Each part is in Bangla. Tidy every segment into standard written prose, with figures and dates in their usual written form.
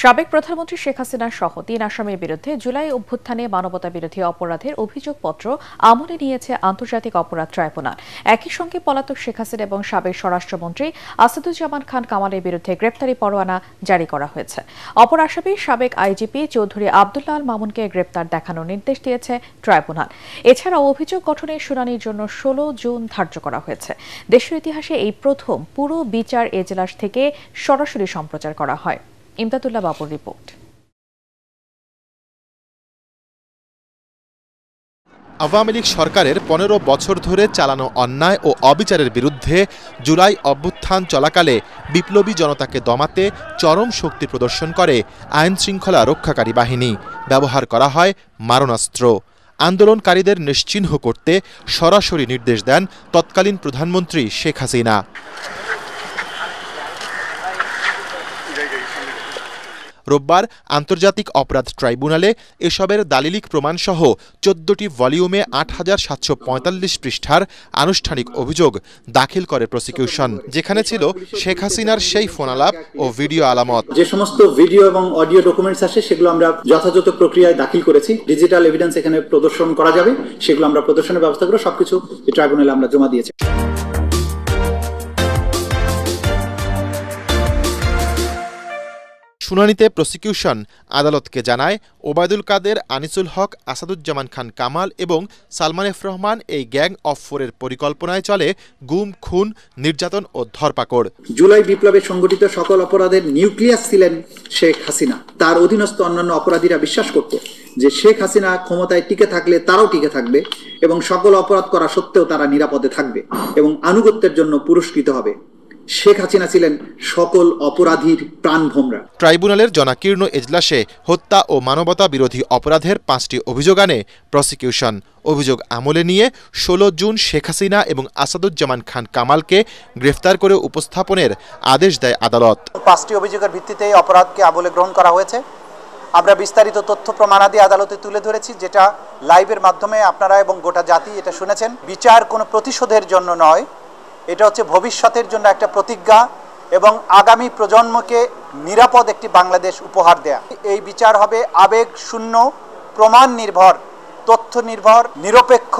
সাবেক প্রধানমন্ত্রী শেখ হাসিনা সহ ৩ আসামির বিরুদ্ধে জুলাই অভ্যুত্থানে মানবতা বিরোধী অপরাধের অভিযোগপত্র আমলে নিয়েছে আন্তর্জাতিক অপরাধ ট্রাইব্যুনাল। একই সঙ্গে পলাতক শেখ হাসিনা এবং সাবেক স্বরাষ্ট্রমন্ত্রী আসাদুজ্জামান খান কামালের বিরুদ্ধে গ্রেপ্তারি পরোয়ানা জারি করা হয়েছে। অপর আসামি সাবেক আইজিপি চৌধুরী আব্দুল্লাহ আল মামুনকে গ্রেপ্তার দেখানোর নির্দেশ দিয়েছে ট্রাইব্যুনাল। এছাড়াও অভিযোগ গঠনের শুনানির জন্য ১৬ জুন ধার্য করা হয়েছে। দেশের ইতিহাসে এই প্রথম পুরো বিচার এজলাস থেকে সরাসরি সম্প্রচার করা হয়। ইমদাদুল্লাহ বাবুর রিপোর্ট। আওয়ামী লীগ সরকারের ১৫ বছর ধরে চালানো অন্যায় ও অবিচারের বিরুদ্ধে জুলাই অভ্যুত্থান চলাকালে বিপ্লবী জনতাকে দমাতে চরম শক্তি প্রদর্শন করে আইন শৃঙ্খলা রক্ষাকারী বাহিনী। ব্যবহার করা হয় মারণাস্ত্র। আন্দোলনকারীদের নিশ্চিহ্ন করতে সরাসরি নির্দেশ দেন তৎকালীন প্রধানমন্ত্রী শেখ হাসিনা। রোববার আন্তর্জাতিক অপরাধ ট্রাইব্যুনালে এসবের দালিলিক প্রমাণসহ ১৪টি ভলিউমে ৮৭৪৫ পৃষ্ঠার আনুষ্ঠানিক অভিযোগ দাখিল করে প্রসিকিউশন, যেখানে ছিল শেখ হাসিনার সেই ফোনালাপ ও ভিডিও আলামত। যে সমস্ত ভিডিও এবং অডিও ডকুমেন্টস আছে সেগুলো আমরা যথাযথ প্রক্রিয়ায় দাখিল করেছি। ডিজিটাল এভিডেন্স এখানে প্রদর্শন করা যাবে, সেগুলো আমরা প্রদর্শনের ব্যবস্থা করে সবকিছু এই ট্রাইব্যুনালে আমরা জমা দিয়েছি। শুনানিতে প্রসিকিউশন আদালতকে জানায়, ওবায়দুল কাদের, আনিসুল হক, আসাদুজ্জামান খান কামাল এবং সালমান এফ রহমান এই গ্যাং অফ ফোরের পরিকল্পনায় চলে গুম, খুন, নির্যাতন ও ধরপাকড়। জুলাই বিপ্লবে সংগঠিত সকল অপরাধের নিউক্লিয়াস ছিলেন শেখ হাসিনা। তার অধীনস্থ অন্যান্য অপরাধীরা বিশ্বাস করত যে শেখ হাসিনা ক্ষমতায় টিকে থাকলে তারাও টিকে থাকবে এবং সকল অপরাধ করা সত্ত্বেও তারা নিরাপদে থাকবে এবং আনুগত্যের জন্য পুরস্কৃত হবে। শেখ হাসিনা ছিলেন সকল অপরাধীর প্রাণভোমরা। ট্রাইব্যুনালের জনাকীর্ণ এজলাসে হত্যা ও মানবতা বিরোধী অপরাধের ৫টি অভিযোগ আনে প্রসিকিউশন। অভিযোগ আমলে নিয়ে ১৬ জুন শেখ হাসিনা এবং আসাদুজ্জামান খান কামালকে গ্রেফতার করে উপস্থাপনের আদেশ দেয় আদালত। ৫টি অভিযোগের ভিত্তিতে অপরাধকে আমলে গ্রহণ করা হয়েছে। আমরা বিস্তারিত তথ্য প্রমাণাদি আদালতে তুলে ধরেছি, যেটা লাইভের মাধ্যমে আপনারা এবং গোটা জাতি এটা শুনেছেন। বিচার কোনো প্রতিশোধের জন্য নয়, এটা হচ্ছে ভবিষ্যতের জন্য একটা প্রতিজ্ঞা এবং আগামী প্রজন্মকে নিরাপদ একটি বাংলাদেশ উপহার দেয়া। এই বিচার হবে আবেগ শূন্য, প্রমাণ নির্ভর, তথ্য নির্ভর, নিরপেক্ষ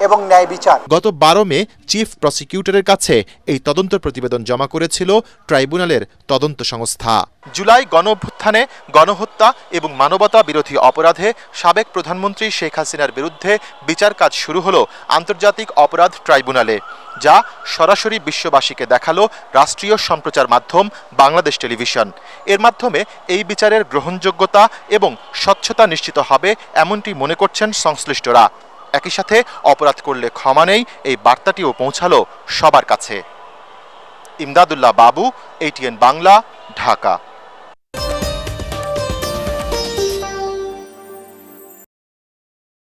এবং ন্যায় বিচার। গত ১২ মে চিফ প্রসিকিউটরের কাছে এই তদন্ত প্রতিবেদন জমা করেছিল ট্রাইব্যুনালের তদন্ত সংস্থা। জুলাই গণঅভ্যুত্থানে গণহত্যা এবং মানবতা বিরোধী অপরাধে সাবেক প্রধানমন্ত্রী শেখ হাসিনার বিরুদ্ধে বিচার কাজ শুরু হলো আন্তর্জাতিক অপরাধ ট্রাইব্যুনালে, যা সরাসরি বিশ্ববাসীকে দেখালো রাষ্ট্রীয় সম্প্রচার মাধ্যম বাংলাদেশ টেলিভিশন। এর মাধ্যমে এই বিচারের গ্রহণযোগ্যতা এবং স্বচ্ছতা নিশ্চিত হবে এমনটি মনে করছেন সংশ্লিষ্টরা। একই সাথে অপরাধ করলে ক্ষমা নেই, এই বার্তাটিও পৌঁছালো সবার কাছে। ইমদাদুল্লাহ বাবু, ATN বাংলা, ঢাকা।